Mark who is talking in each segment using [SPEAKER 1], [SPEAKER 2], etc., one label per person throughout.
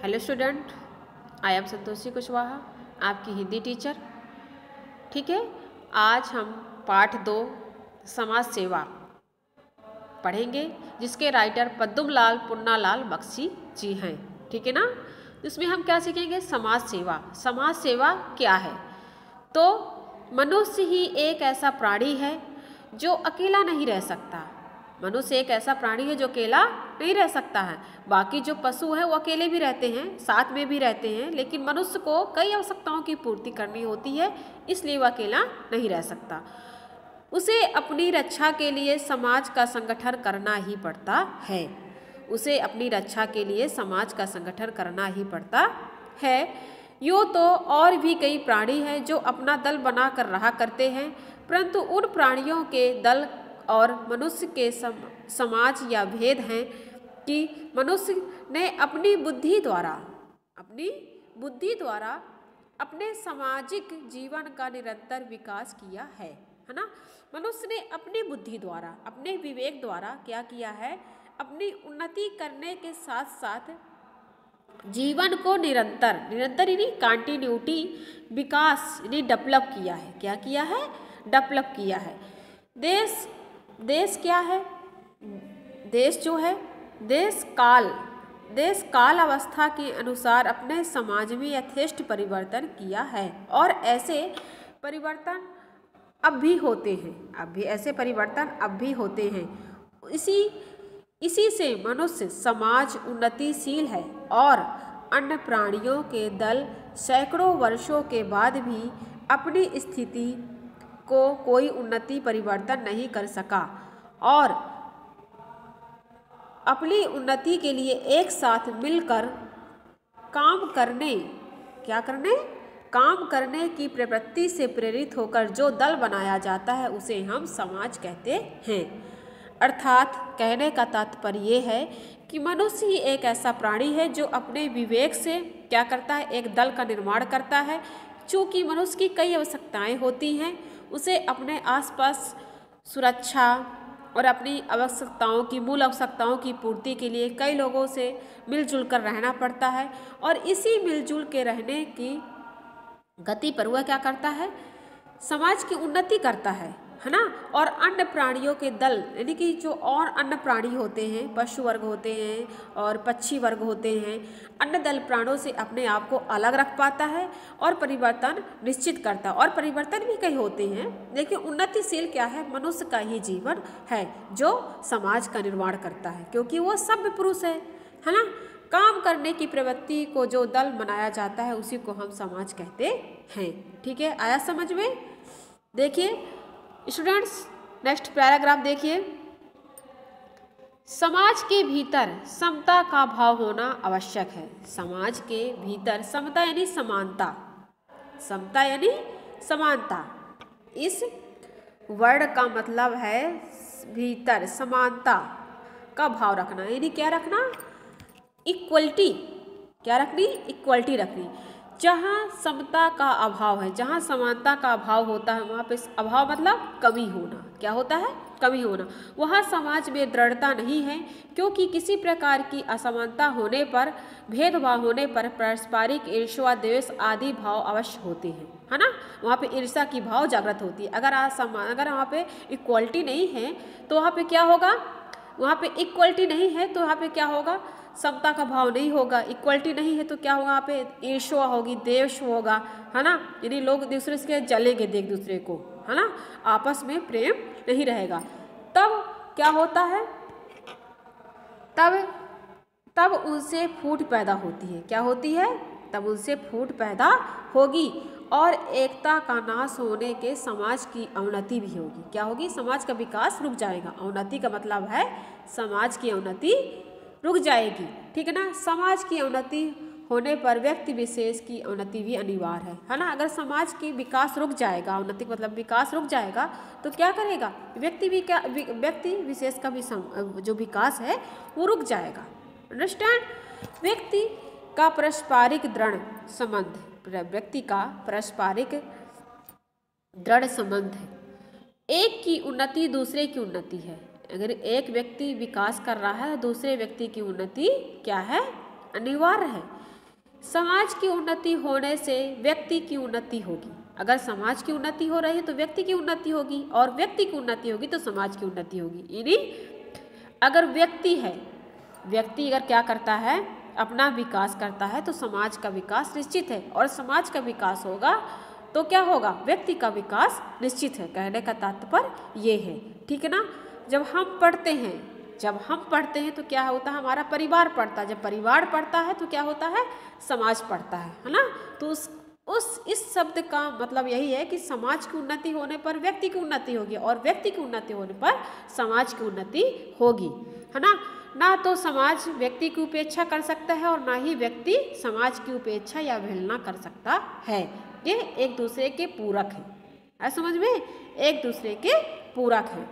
[SPEAKER 1] Hello student, I am Santoshi Kushwaha, आपकी Hindi teacher. ठीक है, आज हम पाठ 2 समाज सेवा पढ़ेंगे, जिसके राइटर पद्मलाल पुन्नालाल बख्शी जी हैं। ठीक है ना। इसमें हम क्या सीखेंगे? समाज सेवा। समाज सेवा क्या है? तो मनुष्य ही एक ऐसा प्राणी है जो अकेला नहीं रह सकता। मनुष्य एक ऐसा प्राणी है जो अकेला नहीं रह सकता है। बाकी जो पशु हैं वो अकेले भी रहते हैं, साथ में भी रहते हैं, लेकिन मनुष्य को कई आवश्यकताओं की पूर्ति करनी होती है, इसलिए वह अकेला नहीं रह सकता। उसे अपनी रक्षा के लिए समाज का संगठन करना ही पड़ता है। उसे अपनी रक्षा के लिए समाज का संगठन करना ही पड़ता है। यूँ तो और भी कई प्राणी हैं जो अपना दल बना कर रहा करते हैं, परंतु उन प्राणियों के दल और मनुष्य के समाज या भेद हैं कि मनुष्य ने अपनी बुद्धि द्वारा अपने सामाजिक जीवन का निरंतर विकास किया है ना। मनुष्य ने अपनी बुद्धि द्वारा, अपने विवेक द्वारा क्या किया है? अपनी उन्नति करने के साथ साथ जीवन को निरंतर यानी कंटिन्यूटी विकास यानी डेवलप किया है। क्या किया है? डेवलप किया है। देश क्या है? देश जो है, देश काल अवस्था के अनुसार अपने समाज में यथेष्ट परिवर्तन किया है, और ऐसे परिवर्तन अब भी होते हैं। ऐसे परिवर्तन अब भी होते हैं। इसी से मनुष्य समाज उन्नतिशील है, और अन्य प्राणियों के दल सैकड़ों वर्षों के बाद भी अपनी स्थिति को कोई उन्नति परिवर्तन नहीं कर सका, और अपनी उन्नति के लिए एक साथ मिलकर काम करने की प्रवृत्ति से प्रेरित होकर जो दल बनाया जाता है उसे हम समाज कहते हैं। अर्थात कहने का तात्पर्य ये है कि मनुष्य ही एक ऐसा प्राणी है जो अपने विवेक से क्या करता है? एक दल का निर्माण करता है। चूँकि मनुष्य की कई आवश्यकताएं होती हैं, उसे अपने आसपास सुरक्षा और अपनी मूल आवश्यकताओं की पूर्ति के लिए कई लोगों से मिलजुल कर रहना पड़ता है, और इसी मिलजुल के रहने की गति पर वह क्या करता है? समाज की उन्नति करता है ना। और अन्य प्राणियों के दल यानी कि जो और अन्य प्राणी होते हैं, पशु वर्ग होते हैं और पक्षी वर्ग होते हैं, अन्य दल प्राणों से अपने आप को अलग रख पाता है और परिवर्तन निश्चित करता है। और परिवर्तन भी कई होते हैं, लेकिन उन्नतिशील क्या है? मनुष्य का ही जीवन है जो समाज का निर्माण करता है, क्योंकि वो सभ्य पुरुष है ना। काम करने की प्रवृत्ति को जो दल बनाया जाता है उसी को हम समाज कहते हैं। ठीक है, आया समझ में? देखिए स्टूडेंट्स, नेक्स्ट पैराग्राफ देखिए। समाज के भीतर समता का भाव होना आवश्यक है। समाज के भीतर समता यानी समानता, समता यानी समानता। इस वर्ड का मतलब है भीतर समानता का भाव रखना, यानी क्या रखना? इक्वलिटी। क्या रखनी? इक्वलिटी रखनी। जहाँ समता का अभाव है, जहाँ समानता का अभाव होता है, वहाँ पे अभाव मतलब कमी होना। क्या होता है? कमी होना। वहाँ समाज में दृढ़ता नहीं है, क्योंकि किसी प्रकार की असमानता होने पर, भेदभाव होने पर पारस्परिक ईर्ष्या, द्वेष आदि भाव अवश्य होते हैं, है ना। वहाँ पे ईर्ष्या की भाव जागृत होती है। अगर वहाँ पे इक्वलिटी नहीं है तो वहाँ पे क्या होगा? वहाँ पे इक्वलिटी नहीं है तो वहाँ पे क्या होगा? समता का भाव नहीं होगा। इक्वलिटी नहीं है तो क्या होगा? वहाँ पे ईर्ष्या होगी, द्वेष होगा, है ना। यानी लोग दूसरे से जलेंगे एक दूसरे को, है ना। आपस में प्रेम नहीं रहेगा। तब क्या होता है? तब उनसे फूट पैदा होती है। क्या होती है? तब उनसे फूट पैदा होगी, और एकता का नाश होने के समाज की अवनति भी होगी। क्या होगी? समाज का विकास रुक जाएगा। अवनति का मतलब है समाज की अवनति रुक जाएगी। ठीक है ना। समाज की अवनति होने पर व्यक्ति विशेष की अवनति भी अनिवार्य है ना। अगर समाज की विकास रुक जाएगा, अवनति मतलब विकास रुक जाएगा, तो क्या करेगा? व्यक्ति विशेष का भी जो विकास है वो रुक जाएगा। अंडरस्टैंड? व्यक्ति का पारस्परिक दृढ़ संबंध है। एक की उन्नति दूसरे की उन्नति है। अगर एक व्यक्ति विकास कर रहा है, दूसरे व्यक्ति की उन्नति क्या है? अनिवार्य है। समाज की उन्नति होने से व्यक्ति की उन्नति होगी। अगर समाज की उन्नति हो रही है तो व्यक्ति की उन्नति होगी, और व्यक्ति की उन्नति होगी तो समाज की उन्नति होगी। यानी अगर व्यक्ति है, व्यक्ति अगर क्या करता है, अपना विकास करता है, तो समाज का विकास निश्चित है, और समाज का विकास होगा तो क्या होगा, व्यक्ति का विकास निश्चित है। कहने का तात्पर्य ये है, ठीक है ना। जब हम पढ़ते हैं तो क्या होता है, हमारा परिवार पढ़ता है। जब परिवार पढ़ता है तो क्या होता है, समाज पढ़ता है ना। तो इस शब्द का मतलब यही है कि समाज की उन्नति होने पर व्यक्ति की उन्नति होगी, और व्यक्ति की उन्नति होने पर समाज की उन्नति होगी, है ना। ना तो समाज व्यक्ति की उपेक्षा कर सकता है, और ना ही व्यक्ति समाज की उपेक्षा या अवहेलना कर सकता है। ये एक दूसरे के पूरक है, ऐसा समझ में, एक दूसरे के पूरक है।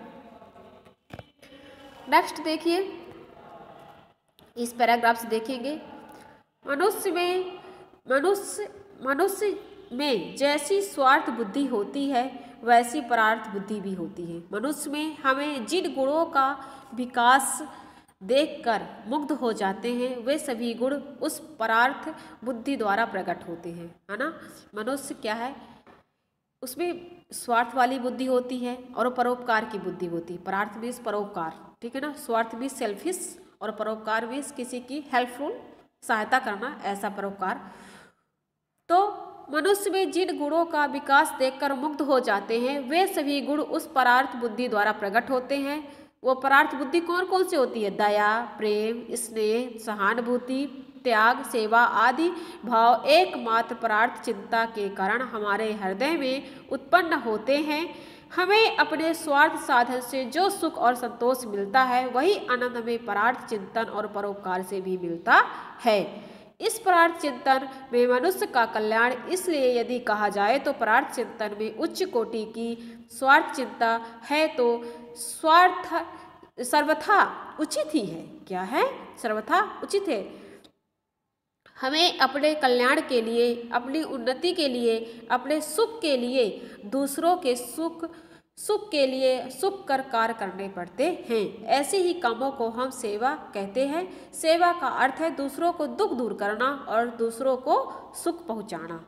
[SPEAKER 1] नेक्स्ट देखिए, इस पैराग्राफ से देखेंगे, मनुष्य में जैसी स्वार्थ बुद्धि होती है वैसी परार्थ बुद्धि भी होती है। मनुष्य में हमें जिन गुणों का विकास देखकर मुग्ध हो जाते हैं वे सभी गुण उस परार्थ बुद्धि द्वारा प्रकट होते हैं, है ना। मनुष्य क्या है, उसमें स्वार्थ वाली बुद्धि होती है और परोपकार की बुद्धि होती है। परार्थ मीन्स परोपकार, ठीक है ना। स्वार्थ मीन्स सेल्फिश, और परोपकार मीन्स किसी की हेल्पफुल, सहायता करना, ऐसा परोपकार। तो मनुष्य में जिन गुणों का विकास देखकर मुग्ध हो जाते हैं वे सभी गुण उस परार्थ बुद्धि द्वारा प्रकट होते हैं। वो परार्थ बुद्धि कौन कौन सी होती है, दया, प्रेम, स्नेह, सहानुभूति, त्याग, सेवा आदि भाव एकमात्र परार्थ चिंता के कारण हमारे हृदय में उत्पन्न होते हैं। हमें अपने स्वार्थ साधन से जो सुख और संतोष मिलता है वही आनंद हमें परार्थ चिंतन और परोपकार से भी मिलता है। इस परार्थ चिंतन में मनुष्य का कल्याण इसलिए यदि कहा जाए तो परार्थ चिंतन में उच्च कोटि की स्वार्थ चिंता है तो स्वार्थ सर्वथा उचित ही है। क्या है, सर्वथा उचित है। हमें अपने कल्याण के लिए, अपनी उन्नति के लिए, अपने सुख के लिए, दूसरों के सुख के लिए सुख कर कार्य करने पड़ते हैं। ऐसे ही कामों को हम सेवा कहते हैं। सेवा का अर्थ है दूसरों को दुख दूर करना और दूसरों को सुख पहुंचाना,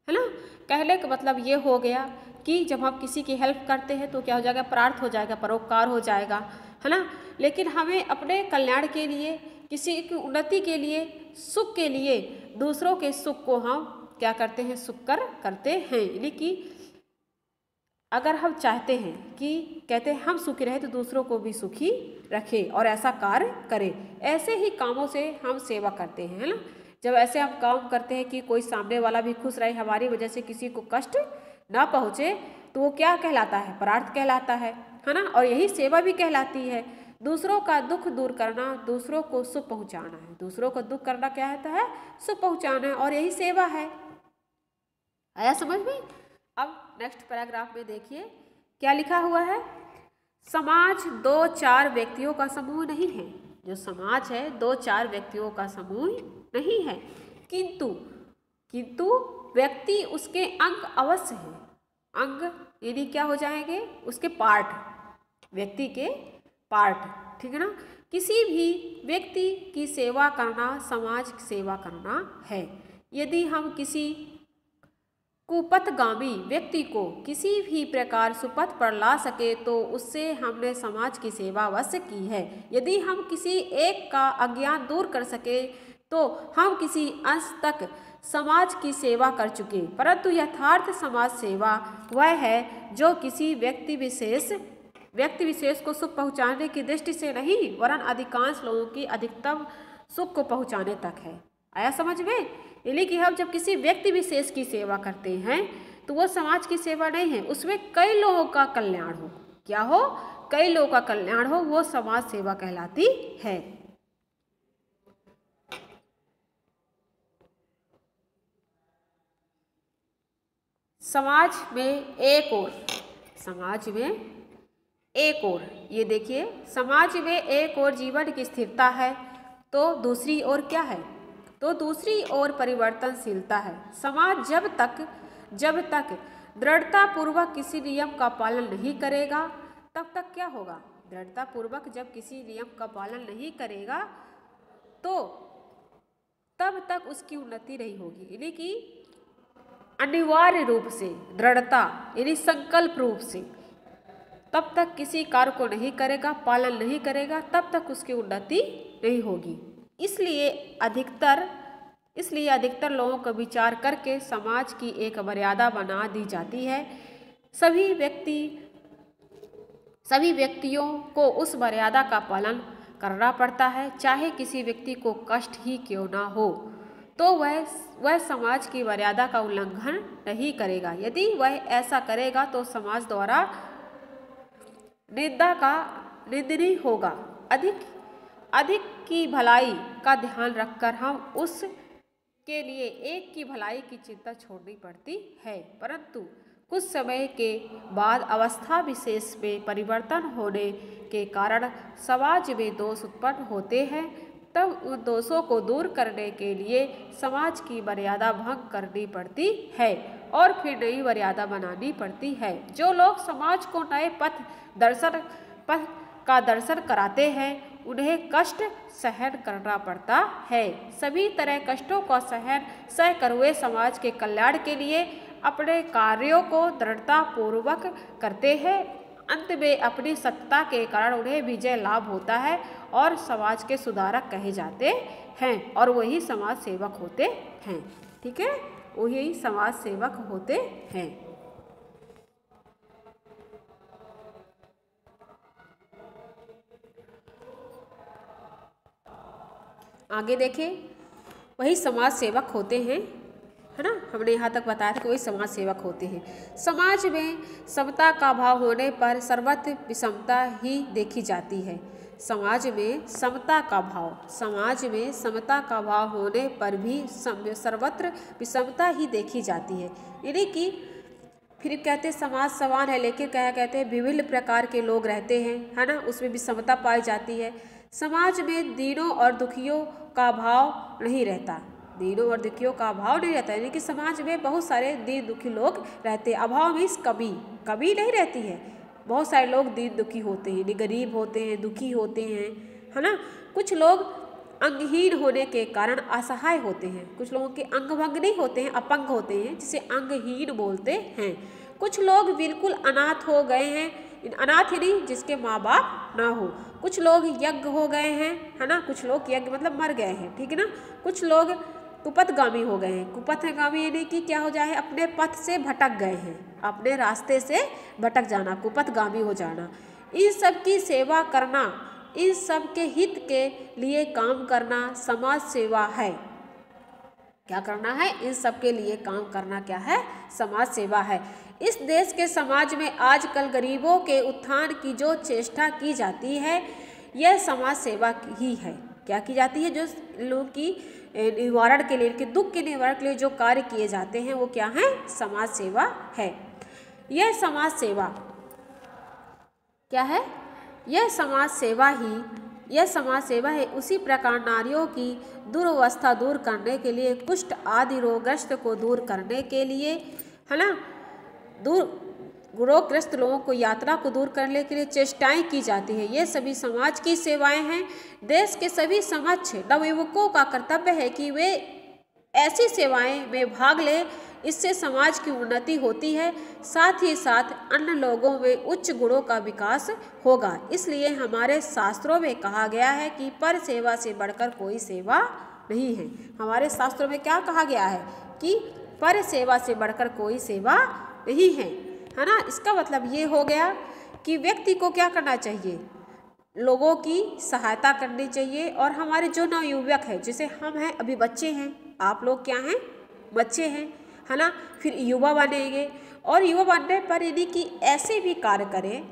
[SPEAKER 1] है ना। कहने का मतलब ये हो गया कि जब हम किसी की हेल्प करते हैं तो क्या हो जाएगा, परार्थ हो जाएगा, परोपकार हो जाएगा, है ना। लेकिन हमें अपने कल्याण के लिए, किसी की उन्नति के लिए, सुख के लिए, दूसरों के सुख को हम क्या करते हैं, सुख कर करते हैं। यानी कि अगर हम चाहते हैं कि कहते हैं हम सुखी रहे तो दूसरों को भी सुखी रखें और ऐसा कार्य करें। ऐसे ही कामों से हम सेवा करते हैं, है ना। जब ऐसे हम काम करते हैं कि कोई सामने वाला भी खुश रहे, हमारी वजह से किसी को कष्ट ना पहुँचे, तो वो क्या कहलाता है, परार्थ कहलाता है ना। और यही सेवा भी कहलाती है। दूसरों का दुख दूर करना, दूसरों को सुख पहुँचाना है। दूसरों को दुख करना क्या होता है, सुख पहुँचाना है, और यही सेवा है। आया समझ में। अब नेक्स्ट पैराग्राफ में देखिए क्या लिखा हुआ है। समाज 2-4 व्यक्तियों का समूह नहीं है। जो समाज है 2-4 व्यक्तियों का समूह नहीं है, किंतु व्यक्ति उसके अंग अवश्य है। अंग यानी क्या हो जाएंगे, उसके पार्ट, व्यक्ति के पार्ट, ठीक है ना। किसी भी व्यक्ति की सेवा करना समाज की सेवा करना है। यदि हम किसी कुपथगामी व्यक्ति को किसी भी प्रकार सुपथ पर ला सके तो उससे हमने समाज की सेवा अवश्य की है। यदि हम किसी एक का अज्ञान दूर कर सके तो हम किसी अंश तक समाज की सेवा कर चुके। परंतु यथार्थ समाज सेवा वह है जो किसी व्यक्ति विशेष को सुख पहुँचाने की दृष्टि से नहीं, वरन अधिकांश लोगों की अधिकतम सुख को पहुँचाने तक है। आया समझ में। यानी कि हम जब किसी व्यक्ति विशेष की सेवा करते हैं तो वो समाज की सेवा नहीं है, उसमें कई लोगों का कल्याण हो। क्या हो, कई लोगों का कल्याण हो, वो समाज सेवा कहलाती है। समाज में एक और ये देखिए, समाज में एक और जीवन की स्थिरता है तो दूसरी ओर क्या है, तो दूसरी ओर परिवर्तनशीलता है। समाज जब तक दृढ़ता पूर्वक किसी नियम का पालन नहीं करेगा तब तक क्या होगा, दृढ़ता पूर्वक जब किसी नियम का पालन नहीं करेगा तो तक उसकी उन्नति नहीं होगी। यानी कि अनिवार्य रूप से, दृढ़ता यानी संकल्प रूप से तब तक किसी कार्य को नहीं करेगा, पालन नहीं करेगा, तब तक उसकी उन्नति नहीं होगी। इसलिए अधिकतर लोगों को विचार करके समाज की एक मर्यादा बना दी जाती है। सभी व्यक्तियों को उस मर्यादा का पालन करना पड़ता है, चाहे किसी व्यक्ति को कष्ट ही क्यों ना हो, तो वह समाज की मर्यादा का उल्लंघन नहीं करेगा। यदि वह ऐसा करेगा तो समाज द्वारा निंदनीय होगा। अधिक की भलाई का ध्यान रखकर हम उसके लिए एक की भलाई की चिंता छोड़नी पड़ती है, परंतु कुछ समय के बाद अवस्था विशेष में परिवर्तन होने के कारण समाज में दोष उत्पन्न होते हैं। तब उन दोषों को दूर करने के लिए समाज की मर्यादा भंग करनी पड़ती है और फिर नई मर्यादा बनानी पड़ती है। जो लोग समाज को नए पथ का दर्शन कराते हैं उन्हें कष्ट सहन करना पड़ता है। सभी तरह कष्टों का सह कर वे समाज के कल्याण के लिए अपने कार्यों को दृढ़ता पूर्वक करते हैं। अंत में अपनी सत्ता के कारण उन्हें विजय लाभ होता है और समाज के सुधारक कहे जाते हैं और वही समाज सेवक होते हैं। ठीक है, वही समाज सेवक होते हैं। आगे देखें, वही समाज सेवक होते हैं, है ना। हमने यहाँ तक बताया था कि वही समाज सेवक होते हैं। समाज में समता का भाव होने पर सर्वत्र विषमता ही देखी जाती है। समाज में समता का भाव होने पर भी सर्वत्र विषमता ही देखी जाती है। यानी कि फिर कहते समाज समान है, लेकिन क्या कहते हैं विभिन्न प्रकार के लोग रहते हैं, है ना, उसमें विषमता पाई जाती है। समाज में दीनों और दुखियों का भाव नहीं रहता, यानी कि समाज में बहुत सारे दीन दुखी लोग रहते हैं। अभाव मीन्स कमी नहीं रहती है। बहुत सारे लोग दीन दुखी होते हैं, गरीब होते हैं, दुखी होते हैं, है ना। कुछ लोग अंगहीन होने के कारण असहाय होते हैं। कुछ लोगों के अंग भंग नहीं होते हैं, अपंग होते हैं, जिसे अंगहीन बोलते हैं। कुछ लोग बिल्कुल अनाथ हो गए हैं, अनाथ ही नहीं जिसके माँ बाप ना हो। कुछ लोग यज्ञ हो गए हैं, है ना, कुछ लोग यज्ञ मतलब मर गए हैं, ठीक है ना। कुछ लोग कुपथगामी हो गए हैं। कुपथगामी यानी कि क्या हो जाए, अपने पथ से भटक गए हैं, अपने रास्ते से भटक जाना, कुपथगामी हो जाना। इन सब की सेवा करना, इन सब के हित के लिए काम करना समाज सेवा है। क्या करना है, इन सब के लिए काम करना क्या है, समाज सेवा है। इस देश के समाज में आजकल गरीबों के उत्थान की जो चेष्टा की जाती है यह समाज सेवा ही है। क्या की जाती है, जो लोग की निवारण के लिए, दुख के निवारण के लिए जो कार्य किए जाते हैं वो क्या है, समाज सेवा है। यह समाज सेवा क्या है, यह समाज सेवा है। उसी प्रकार नारियों की दुर्वस्था दूर करने के लिए, कुष्ठ आदि रोगग्रस्त को दूर करने के लिए, है ना, रोगग्रस्त लोगों को यात्रा को दूर करने के लिए चेष्टाएं की जाती है। ये सभी समाज की सेवाएं हैं। देश के सभी समक्ष नवयुवकों का कर्तव्य है कि वे ऐसी सेवाएं में भाग लें, इससे समाज की उन्नति होती है, साथ ही साथ अन्य लोगों में उच्च गुणों का विकास होगा। इसलिए हमारे शास्त्रों में कहा गया है कि पर सेवा से बढ़कर कोई सेवा नहीं है। हमारे शास्त्रों में क्या कहा गया है कि पर सेवा से बढ़कर कोई सेवा नहीं है, है ना। इसका मतलब ये हो गया कि व्यक्ति को क्या करना चाहिए, लोगों की सहायता करनी चाहिए। और हमारे जो नवयुवक है, जैसे हम हैं, अभी बच्चे हैं, आप लोग क्या हैं, बच्चे हैं, है ना, फिर युवा बनेंगे और युवा बनने पर यानी कि ऐसे भी कार्य करें,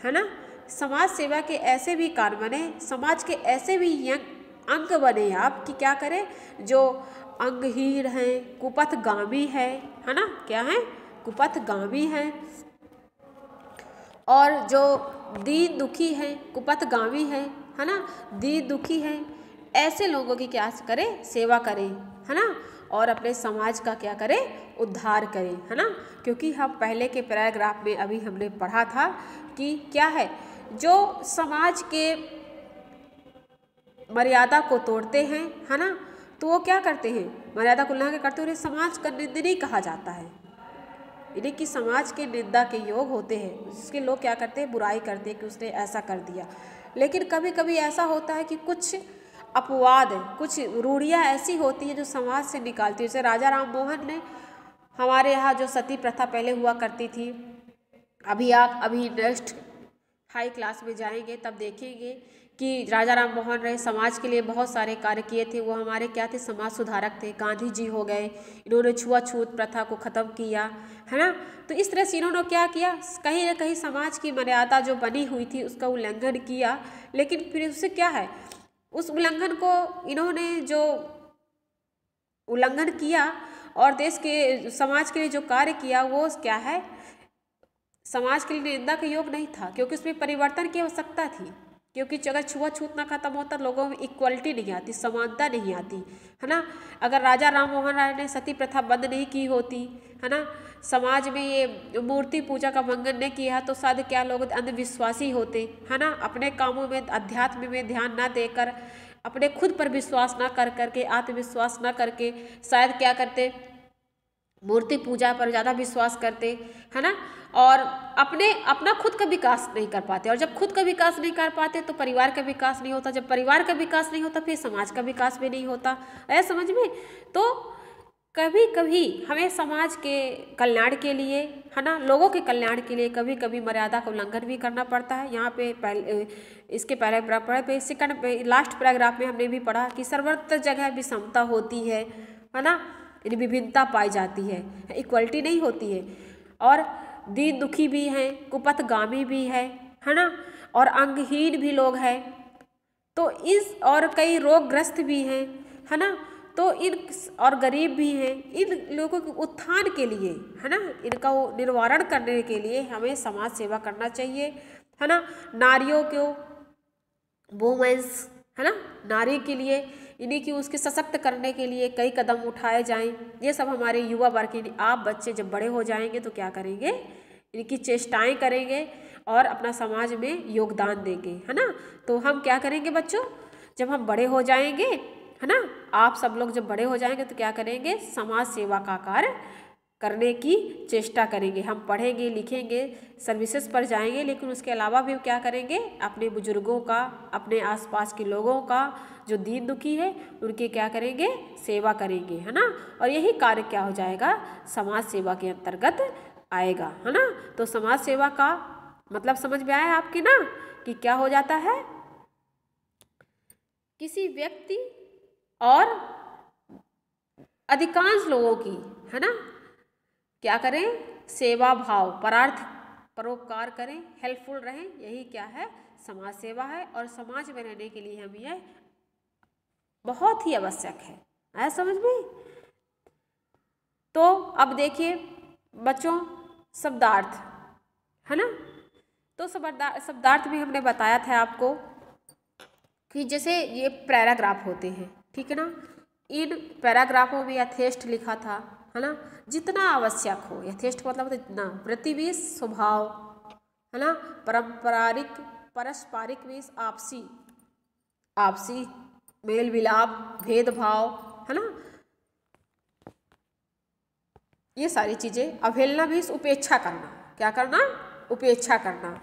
[SPEAKER 1] है ना, समाज सेवा के ऐसे भी कार्य बने, समाज के ऐसे भी अंग बने आप कि क्या करें, जो अंगहीन हैं, कुपथगामी है ना, क्या है, कुपथगामी हैं, और जो दीन दुखी हैं, कुपथगामी है ना, दीन दुखी हैं, ऐसे लोगों की क्या करें, सेवा करें, है ना, और अपने समाज का क्या करें, उद्धार करें, है ना। क्योंकि हम पहले के पैराग्राफ में अभी हमने पढ़ा था कि क्या है, जो समाज के मर्यादा को तोड़ते हैं, है ना, तो वो क्या करते हैं, मर्यादा को उल्लंघन करते हुए समाज का निंदनीय कहा जाता है, यानी कि समाज के निंदा के योग होते हैं। उसके लोग क्या करते हैं, बुराई करते हैं कि उसने ऐसा कर दिया। लेकिन कभी कभी ऐसा होता है कि कुछ अपवाद, कुछ रूढ़ियाँ ऐसी होती हैं जो समाज से निकालती है। जैसे राजा राम मोहन ने, हमारे यहाँ जो सती प्रथा पहले हुआ करती थी, अभी नेक्स्ट हाई क्लास में जाएंगे तब देखेंगे कि राजा राम मोहन रहे, समाज के लिए बहुत सारे कार्य किए थे। वो हमारे क्या थे, समाज सुधारक थे। गांधी जी हो गए, इन्होंने छुआछूत प्रथा को ख़त्म किया, है ना। तो इस तरह से इन्होंने क्या किया, कहीं ना कहीं समाज की मर्यादा जो बनी हुई थी उसका उल्लंघन किया। लेकिन फिर उससे क्या है, उस उल्लंघन को इन्होंने जो उल्लंघन किया और देश के समाज के लिए जो कार्य किया वो क्या है, समाज के लिए निंदा का योग नहीं था, क्योंकि उसमें परिवर्तन की आवश्यकता थी। क्योंकि अगर छुआछूत ना खत्म होता, लोगों में इक्वलिटी नहीं आती, समानता नहीं आती, है ना। अगर राजा राम मोहन राय ने सती प्रथा बंद नहीं की होती, है ना, समाज में ये मूर्ति पूजा का उल्लंघन नहीं किया तो शायद क्या लोग अंधविश्वासी होते, है ना। अपने कामों में, अध्यात्म में ध्यान ना देकर, अपने खुद पर विश्वास ना कर करके, आत्मविश्वास ना करके शायद क्या करते, मूर्ति पूजा पर ज़्यादा विश्वास करते, है ना। और अपना खुद का विकास नहीं कर पाते, और जब खुद का विकास नहीं कर पाते तो परिवार का विकास नहीं होता, जब परिवार का विकास नहीं होता फिर समाज का विकास भी नहीं होता। ऐसा समझ में। तो कभी कभी हमें समाज के कल्याण के लिए, है ना, लोगों के कल्याण के लिए कभी कभी मर्यादा का उल्लंघन भी करना पड़ता है। यहाँ पे इसके पैराग्राफ पे सेकंड लास्ट पैराग्राफ में हमने भी पढ़ा कि सर्वत्र जगह विषमता होती है ना, विभिन्नता पाई जाती है, इक्वलिटी नहीं होती है। और दीन दुखी भी हैं, कुपथगामी भी है ना, और अंगहीन भी लोग हैं, तो इस और कई रोगग्रस्त भी हैं, है ना। तो इन और गरीब भी हैं, इन लोगों के उत्थान के लिए, है ना, इनका वो निवारण करने के लिए हमें समाज सेवा करना चाहिए, है ना। नारियों को, वुमेन्स, है ना, नारी के लिए, इन्हीं की उसके सशक्त करने के लिए कई कदम उठाए जाएं। ये सब हमारे युवा वर्ग, आप बच्चे जब बड़े हो जाएंगे तो क्या करेंगे, इनकी चेष्टाएं करेंगे और अपना समाज में योगदान देंगे, है ना। तो हम क्या करेंगे बच्चों, जब हम बड़े हो जाएंगे, है ना, आप सब लोग जब बड़े हो जाएंगे तो क्या करेंगे, समाज सेवा का कार्य करने की चेष्टा करेंगे। हम पढ़ेंगे, लिखेंगे, सर्विसेज पर जाएंगे, लेकिन उसके अलावा भी क्या करेंगे, अपने बुजुर्गों का, अपने आसपास के लोगों का, जो दीन दुखी है उनके क्या करेंगे, सेवा करेंगे, है ना। और यही कार्य क्या हो जाएगा, समाज सेवा के अंतर्गत आएगा, है ना। तो समाज सेवा का मतलब समझ में आया आपके ना, कि क्या हो जाता है, किसी व्यक्ति और अधिकांश लोगों की, है ना, क्या करें, सेवा भाव, परार्थ परोपकार करें, हेल्पफुल रहें, यही क्या है, समाज सेवा है। और समाज में रहने के लिए हम यह बहुत ही आवश्यक है, आया समझ में। तो अब देखिए बच्चों, शब्दार्थ, है ना। तो शब्दार्थ में हमने बताया था आपको कि जैसे ये पैराग्राफ होते हैं, ठीक है ना, इन पैराग्राफों में यथेष्ट लिखा था, है ना, जितना आवश्यक हो, यथेष्ट मतलब इतना, प्रतिवेश स्वभाव, है ना, पारंपरिक पारस्परिक वेश, आपसी मेल मिलाप, भेदभाव, है ना, ये सारी चीजें। अवहेलना भी उपेक्षा करना, क्या करना, उपेक्षा करना।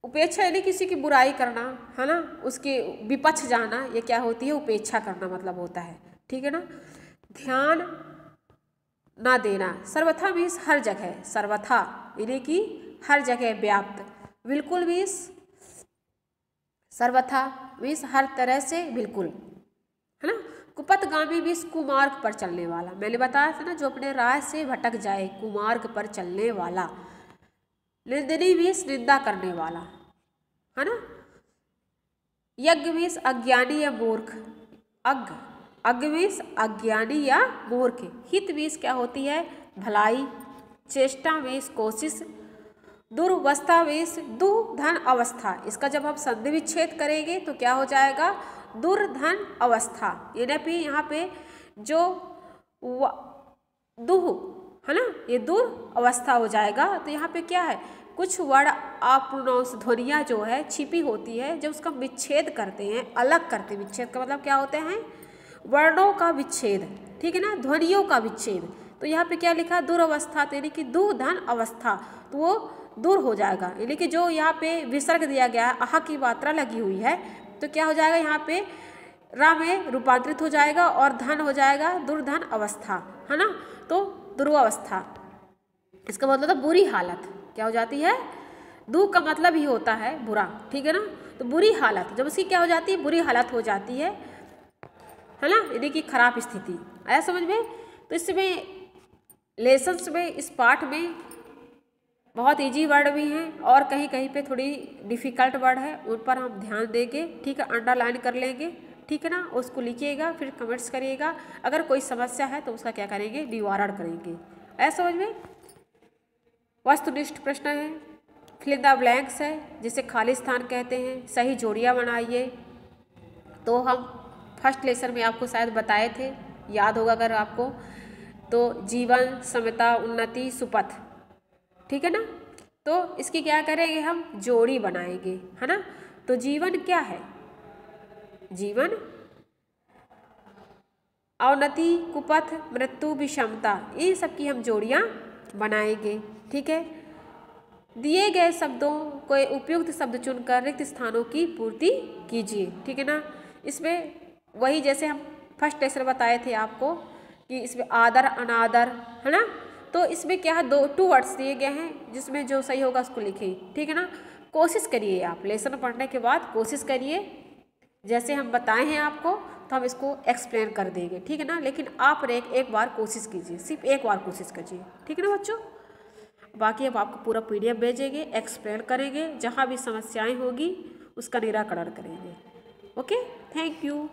[SPEAKER 1] उपेक्षा यानी किसी की बुराई करना, है ना, उसके विपक्ष जाना, ये क्या होती है, उपेक्षा करना मतलब होता है, ठीक है ना। ध्यान ना देना, सर्वथा भी हर जगह, सर्वथा यानी कि हर जगह व्याप्त, बिल्कुल भी, सर्वथा भी हर तरह से, बिल्कुल, है ना। कुपथगामी भी कुमार्ग पर चलने वाला, मैंने बताया था ना, जो अपने राह से भटक जाए, कुमार्ग पर चलने वाला। निंदनीय भी निंदा करने वाला, है ना। यज्ञ भी अज्ञानी या मूर्ख, अज्ञ अज्ञानी या मूर्ख। हित भी क्या होती है, भलाई, चेष्टा में कोशिश, दुर्वस्था में दुर्धन अवस्था। इसका जब हम संधि विच्छेद करेंगे तो क्या हो जाएगा, दुर्धन अवस्था, यानी यहाँ पे जो दुह, है ना, ये दूर अवस्था हो जाएगा। तो यहाँ पे क्या है, कुछ वर्ण अप्रोनाउंस ध्वनियाँ जो है छिपी होती है, जब उसका विच्छेद करते हैं, अलग करते हैं, विच्छेद का मतलब क्या होते हैं, वर्णों का विच्छेद, ठीक है ना, ध्वनियों का विच्छेद। तो यहाँ पे क्या लिखा, दुरवस्था, तो यानी कि दु धन अवस्था, तो वो दूर हो जाएगा। यानी कि जो यहाँ पे विसर्ग दिया गया है, आह की मात्रा लगी हुई है, तो क्या हो जाएगा, यहाँ पे रा में रूपांतरित हो जाएगा और धन हो जाएगा दुर्धन अवस्था, है ना। तो दुर्वस्था, इसका मतलब है बुरी हालत, क्या हो जाती है, दु का मतलब ही होता है बुरा, ठीक है ना। तो बुरी हालत, जब उसकी क्या हो जाती है, बुरी हालत हो जाती है ना, यानी कि खराब स्थिति। आया समझ में। तो इसमें लेसन्स में, इस पाठ में बहुत इजी वर्ड भी हैं और कहीं कहीं पे थोड़ी डिफ़िकल्ट वर्ड है, उन पर हम ध्यान देंगे, ठीक है, अंडरलाइन कर लेंगे, ठीक है ना। उसको लिखिएगा, फिर कमेंट्स करिएगा, अगर कोई समस्या है तो उसका क्या करेंगे, निवारण करेंगे। ऐसा समझ में। वस्तुनिष्ठ प्रश्न है, फिल इन द ब्लैंक्स है, जिसे खाली स्थान कहते हैं, सही जोड़ियाँ बनाइए। तो हम फर्स्ट लेसन में आपको शायद बताए थे, याद होगा अगर आपको, तो जीवन, समता, उन्नति, सुपथ, ठीक है ना। तो इसकी क्या करेंगे, हम जोड़ी बनाएंगे, है ना। तो जीवन क्या है, जीवन, अवनति, कुपथ, मृत्यु, विषमता, इन सब की हम जोड़ियाँ बनाएंगे, ठीक है। दिए गए शब्दों को उपयुक्त शब्द चुनकर रिक्त स्थानों की पूर्ति कीजिए, ठीक है ना। इसमें वही जैसे हम फर्स्ट लेसन बताए थे आपको कि इसमें आदर, अनादर, है ना। तो इसमें क्या है, 2 वर्ड्स दिए गए हैं, जिसमें जो सही होगा उसको लिखिए, ठीक है ना। कोशिश करिए, आप लेसन पढ़ने के बाद कोशिश करिए, जैसे हम बताए हैं आपको तो हम इसको एक्सप्लेन कर देंगे, ठीक है ना। लेकिन आप एक बार कोशिश कीजिए, सिर्फ एक बार कोशिश कीजिए, ठीक है ना बच्चों। बाकी अब आपको पूरा PDF भेजेंगे, एक्सप्लेन करेंगे, जहाँ भी समस्याएं होगी उसका निराकरण करेंगे। Okay, thank you.